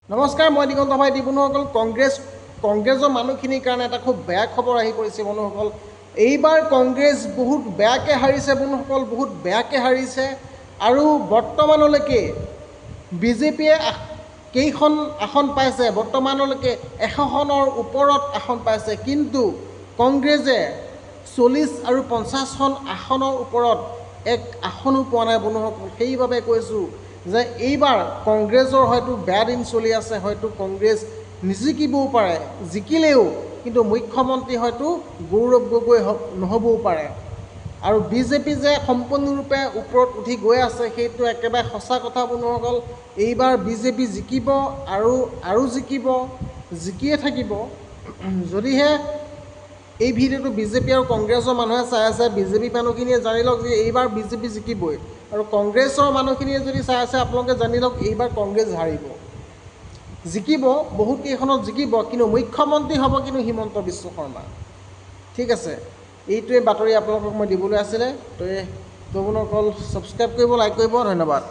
নমস্কাৰ, মই দিগন্ত ভাইটি। বন্ধুসকল, কংগ্ৰেছৰ মানুহখিনিৰ কাৰণে এটা খুব বেয়া খবৰ আহি পৰিছে বন্ধুসকল। এইবাৰ কংগ্ৰেছ বহুত বেয়াকৈ হাৰিছে বন্ধুসকল, বহুত বেয়াকৈ হাৰিছে। আৰু বৰ্তমানলৈকে বিজেপিয়ে কেইখন আসন পাইছে? বৰ্তমানলৈকে 100খনৰ ওপৰত আসন পাইছে, কিন্তু কংগ্ৰেছে 40 আৰু 50খন আসনৰ ওপৰত এক আসনো পোৱা নাই বন্ধুসকল। সেইবাবে কৈছোঁ যে এইবাৰ কংগ্ৰেছৰ হয়তো বেয়া দিন চলি আছে, হয়তো কংগ্ৰেছ নিজিকিবও পাৰে, জিকিলেও কিন্তু মুখ্যমন্ত্ৰী হয়তো গৌৰৱ গগৈ নহ'বও পাৰে। আৰু বিজেপি যে সম্পূৰ্ণৰূপে ওপৰত উঠি গৈ আছে, সেইটো একেবাৰে সঁচা কথা বন্ধুসকল। এইবাৰ বিজেপি জিকিব আৰু জিকিব, জিকিয়ে থাকিব। যদিহে এই ভিডিঅ'টো বিজেপি আৰু কংগ্ৰেছৰ মানুহে চাই আছে, বিজেপি মানুহখিনিয়ে জানি লওক যে এইবাৰ বিজেপি জিকিবই, আৰু কংগ্ৰেছৰ মানুহখিনিয়ে যদি চাই আছে আপোনালোকে জানি লওক এইবাৰ কংগ্ৰেছ হাৰিব। জিকিব, বহুত কেইখনত জিকিব, কিন্তু মুখ্যমন্ত্ৰী হ'ব কিন্তু হিমন্ত বিশ্ব শৰ্মা। ঠিক আছে, এইটোৱে বাতৰি আপোনালোকক মই দিবলৈ আছিলে। তো বন্ধুসকল, ছাবস্ক্ৰাইব কৰিব, লাইক কৰিব, ধন্যবাদ।